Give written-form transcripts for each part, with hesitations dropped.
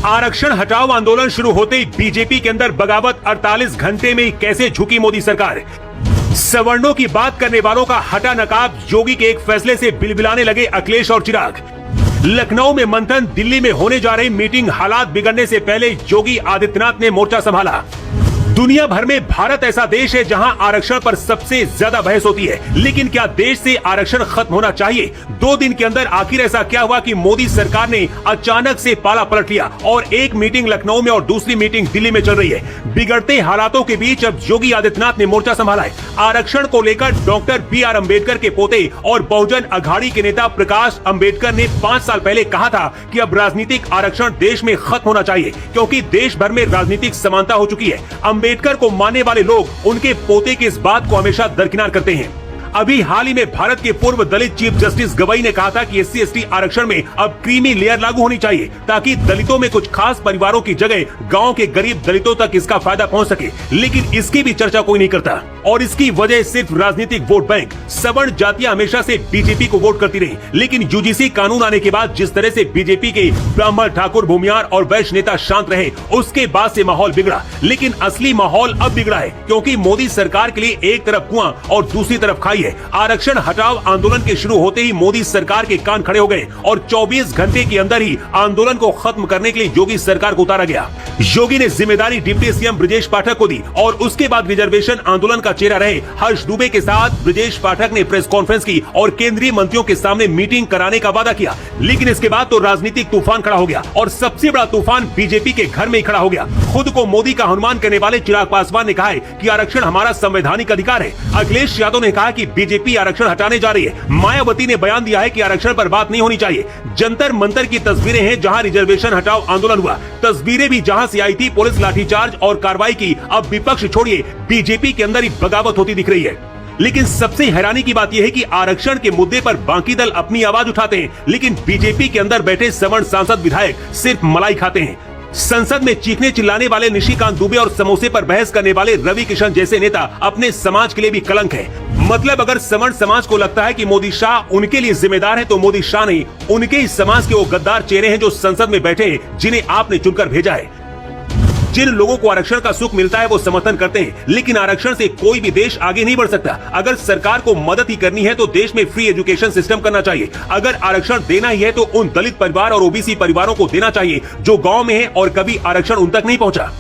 आरक्षण हटाओ आंदोलन शुरू होते ही बीजेपी के अंदर बगावत 48 घंटे में कैसे झुकी मोदी सरकार। सवर्णों की बात करने वालों का हटा नकाब, योगी के एक फैसले से बिलबिलाने लगे अखिलेश और चिराग। लखनऊ में मंथन, दिल्ली में होने जा रही मीटिंग, हालात बिगड़ने से पहले योगी आदित्यनाथ ने मोर्चा संभाला। दुनिया भर में भारत ऐसा देश है जहां आरक्षण पर सबसे ज्यादा बहस होती है, लेकिन क्या देश से आरक्षण खत्म होना चाहिए? 2 दिन के अंदर आखिर ऐसा क्या हुआ कि मोदी सरकार ने अचानक से पाला पलट लिया और एक मीटिंग लखनऊ में और दूसरी मीटिंग दिल्ली में चल रही है। बिगड़ते हालातों के बीच अब योगी आदित्यनाथ ने मोर्चा संभाला है। आरक्षण को लेकर डॉक्टर BR अम्बेडकर के पोते और बहुजन अघाड़ी के नेता प्रकाश अम्बेडकर ने 5 साल पहले कहा था कि अब राजनीतिक आरक्षण देश में खत्म होना चाहिए, क्योंकि देश भर में राजनीतिक समानता हो चुकी है। अम्बेडकर को मानने वाले लोग उनके पोते की इस बात को हमेशा दरकिनार करते हैं। अभी हाल ही में भारत के पूर्व दलित चीफ जस्टिस गवई ने कहा था कि SC/ST आरक्षण में अब क्रीमी लेयर लागू होनी चाहिए, ताकि दलितों में कुछ खास परिवारों की जगह गांव के गरीब दलितों तक इसका फायदा पहुंच सके। लेकिन इसकी भी चर्चा कोई नहीं करता और इसकी वजह सिर्फ राजनीतिक वोट बैंक। सवर्ण जातियां हमेशा से बीजेपी को वोट करती रही, लेकिन UGC कानून आने के बाद जिस तरह से बीजेपी के ब्राह्मण, ठाकुर, भूमियार और वैश्य नेता शांत रहे, उसके बाद से माहौल बिगड़ा। लेकिन असली माहौल अब बिगड़ा है, क्योंकि मोदी सरकार के लिए एक तरफ कुआं और दूसरी तरफ खाई है। आरक्षण हटाओ आंदोलन के शुरू होते ही मोदी सरकार के कान खड़े हो गए और 24 घंटे के अंदर ही आंदोलन को खत्म करने के लिए योगी सरकार को उतारा गया। योगी ने जिम्मेदारी डिप्टी CM ब्रजेश पाठक को दी और उसके बाद रिजर्वेशन आंदोलन का चेहरा रहे हर्ष दुबे के साथ ब्रजेश पाठक ने प्रेस कॉन्फ्रेंस की और केंद्रीय मंत्रियों के सामने मीटिंग कराने का वादा किया। लेकिन इसके बाद तो राजनीतिक तूफान खड़ा हो गया और सबसे बड़ा तूफान बीजेपी के घर में ही खड़ा हो गया। खुद को मोदी का हनुमान करने वाले चिराग पासवान ने कहा है कि आरक्षण हमारा संवैधानिक अधिकार है। अखिलेश यादव ने कहा कि बीजेपी आरक्षण हटाने जा रही है। मायावती ने बयान दिया है कि आरक्षण पर बात नहीं होनी चाहिए। जंतर मंतर की तस्वीरें हैं जहां रिजर्वेशन हटाओ आंदोलन हुआ, तस्वीरें भी जहां से आई थी पुलिस लाठीचार्ज और कार्रवाई की। अब विपक्ष छोड़िए, बीजेपी के अंदर ही बगावत होती दिख रही है। लेकिन सबसे हैरानी की बात यह है कि आरक्षण के मुद्दे पर बाकी दल अपनी आवाज उठाते हैं, लेकिन बीजेपी के अंदर बैठे सवर्ण सांसद विधायक सिर्फ मलाई खाते हैं। संसद में चीखने चिल्लाने वाले निशिकांत दुबे और समोसे पर बहस करने वाले रवि किशन जैसे नेता अपने समाज के लिए भी कलंक है। मतलब अगर सवर्ण समाज को लगता है कि मोदी शाह उनके लिए जिम्मेदार है, तो मोदी शाह नहीं, उनके ही समाज के वो गद्दार चेहरे हैं जो संसद में बैठे हैं, जिन्हें आपने चुनकर भेजा है। जिन लोगों को आरक्षण का सुख मिलता है वो समर्थन करते हैं, लेकिन आरक्षण से कोई भी देश आगे नहीं बढ़ सकता। अगर सरकार को मदद ही करनी है तो देश में फ्री एजुकेशन सिस्टम करना चाहिए। अगर आरक्षण देना ही है तो उन दलित परिवार और OBC परिवारों को देना चाहिए जो गांव में है और कभी आरक्षण उन तक नहीं पहुंचा।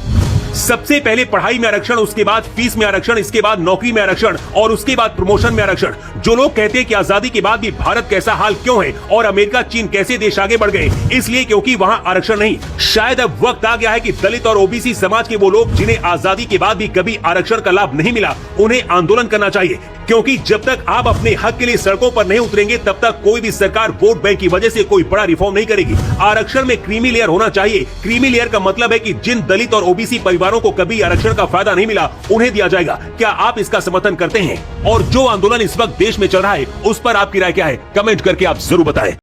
सबसे पहले पढ़ाई में आरक्षण, उसके बाद फीस में आरक्षण, इसके बाद नौकरी में आरक्षण और उसके बाद प्रमोशन में आरक्षण। जो लोग कहते हैं कि आजादी के बाद भी भारत कैसा हाल क्यों है और अमेरिका, चीन कैसे देश आगे बढ़ गए, इसलिए क्योंकि वहां आरक्षण नहीं। शायद अब वक्त आ गया है कि दलित और OBC समाज के वो लोग जिन्हें आजादी के बाद भी कभी आरक्षण का लाभ नहीं मिला, उन्हें आंदोलन करना चाहिए, क्योंकि जब तक आप अपने हक के लिए सड़कों पर नहीं उतरेंगे तब तक कोई भी सरकार वोट बैंक की वजह से कोई बड़ा रिफॉर्म नहीं करेगी। आरक्षण में क्रीमी लेयर होना चाहिए। क्रीमी लेयर का मतलब है कि जिन दलित और OBC परिवारों को कभी आरक्षण का फायदा नहीं मिला, उन्हें दिया जाएगा। क्या आप इसका समर्थन करते हैं? और जो आंदोलन इस वक्त देश में चल रहा है, उस पर आपकी राय क्या है? कमेंट करके आप जरूर बताएं।